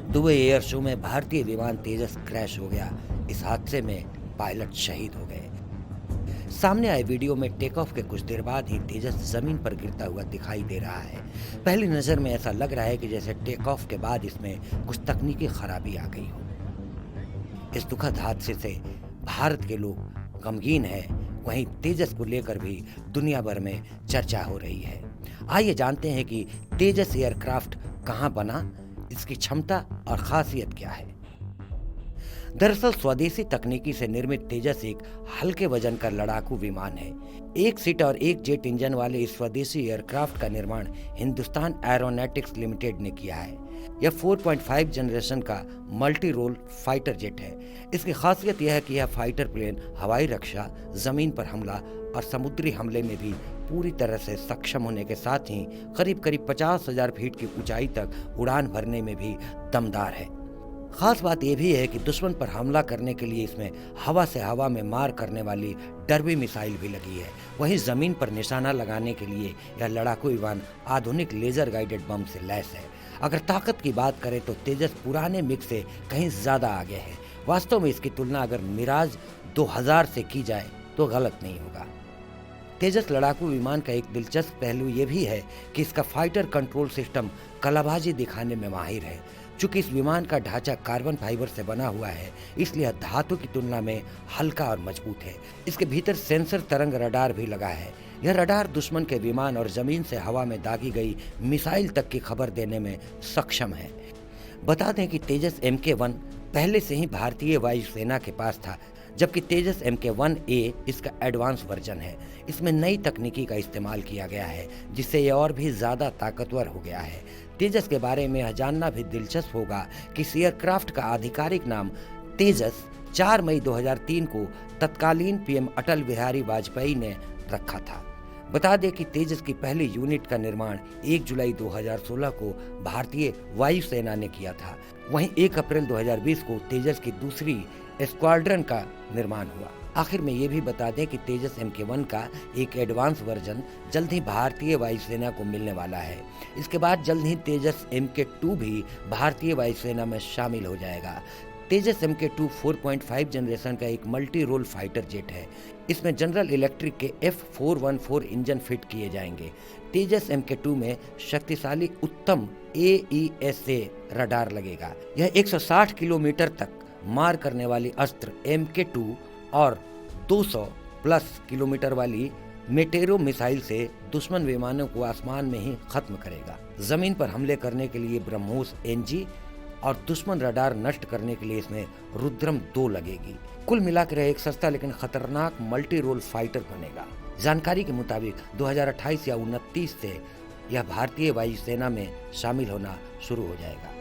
Dubai air show में भारतीय विमान तेजस क्रैश हो गया। इस हादसे में पायलट शहीद हो गए। सामने आए वीडियो में टेक ऑफ के कुछ देर बाद ही तेजस जमीन पर गिरता हुआ दिखाई दे रहा है। पहली नजर में ऐसा लग रहा है कि जैसे टेक ऑफ के बाद इसमें कुछ तकनीकी खराबी आ गई हो। इस दुखद हादसे से भारत के लोग गमगीन हैं, वहीं तेजस को लेकर भी दुनिया भर में चर्चा हो रही है। आइए जानते हैं कि तेजस एयरक्राफ्ट कहां बना, इसकी क्षमता और खासियत क्या है। दरअसल स्वदेशी तकनीकी से निर्मित तेजस एक हल्के वजन का लड़ाकू विमान है। एक सीट और एक जेट इंजन वाले इस स्वदेशी एयरक्राफ्ट का निर्माण हिंदुस्तान एरोनॉटिक्स लिमिटेड ने किया है। यह 4.5 जनरेशन का मल्टी रोल फाइटर जेट है। इसकी खासियत यह है कि यह फाइटर प्लेन हवाई रक्षा, जमीन पर हमला और समुद्री हमले में भी पूरी तरह से सक्षम होने के साथ ही करीब करीब 50,000 फीट की ऊंचाई तक उड़ान भरने में भी दमदार है। खास बात यह भी है कि दुश्मन पर हमला करने के लिए इसमें हवा से हवा में मार करने वाली डर्बी मिसाइल भी लगी है। वहीं जमीन पर निशाना लगाने के लिए यह लड़ाकू विमान आधुनिक लेजर गाइडेड बम से लैस है। अगर ताकत की बात करें तो तेजस पुराने मिग से कहीं ज्यादा आगे है। वास्तव में इसकी तुलना अगर मिराज 2000 से की जाए तो गलत नहीं होगा। तेजस लड़ाकू विमान का एक दिलचस्प पहलू यह भी है कि इसका फाइटर कंट्रोल सिस्टम कलाबाजी दिखाने में माहिर है। चूंकि इस विमान का ढांचा कार्बन फाइबर से बना हुआ है, इसलिए धातु की तुलना में हल्का और मजबूत है। इसके भीतर सेंसर तरंग रडार भी लगा है। यह रडार दुश्मन के विमान और जमीन से हवा में दागी गई मिसाइल तक की खबर देने में सक्षम है। बता दें कि तेजस MK-1 पहले से ही भारतीय वायुसेना के पास था, जबकि तेजस MK-1A इसका एडवांस वर्जन है। इसमें नई तकनीकी का इस्तेमाल किया गया है, जिससे यह और भी ज्यादा ताकतवर हो गया है। तेजस के बारे में यह जानना भी दिलचस्प होगा कि इस एयरक्राफ्ट का आधिकारिक नाम तेजस 4 मई 2003 को तत्कालीन PM अटल बिहारी वाजपेयी ने रखा था। बता दें कि तेजस की पहली यूनिट का निर्माण 1 जुलाई 2016 को भारतीय वायुसेना ने किया था। वहीं 1 अप्रैल 2020 को तेजस की दूसरी स्क्वाड्रन का निर्माण हुआ। आखिर में ये भी बता दें कि तेजस MK-1 का एक एडवांस वर्जन जल्द ही भारतीय वायुसेना को मिलने वाला है। इसके बाद जल्द ही तेजस MK-2 भी भारतीय वायुसेना में शामिल हो जाएगा। तेजस MK-2 4.5 जनरेशन का एक मल्टी रोल फाइटर जेट है। इसमें जनरल इलेक्ट्रिक के F414 इंजन फिट किए जाएंगे। तेजस MK-2 में शक्तिशाली उत्तम AESA रडार लगेगा। यह 160 किलोमीटर तक मार करने वाली अस्त्र MK-2 और 200 प्लस किलोमीटर वाली मेटेरो मिसाइल से दुश्मन विमानों को आसमान में ही खत्म करेगा। जमीन पर हमले करने के लिए ब्रह्मोस NG और दुश्मन रडार नष्ट करने के लिए इसमें रुद्रम 2 लगेगी। कुल मिलाकर एक सस्ता लेकिन खतरनाक मल्टी रोल फाइटर बनेगा। जानकारी के मुताबिक 2028 या 29 से यह भारतीय वायुसेना में शामिल होना शुरू हो जाएगा।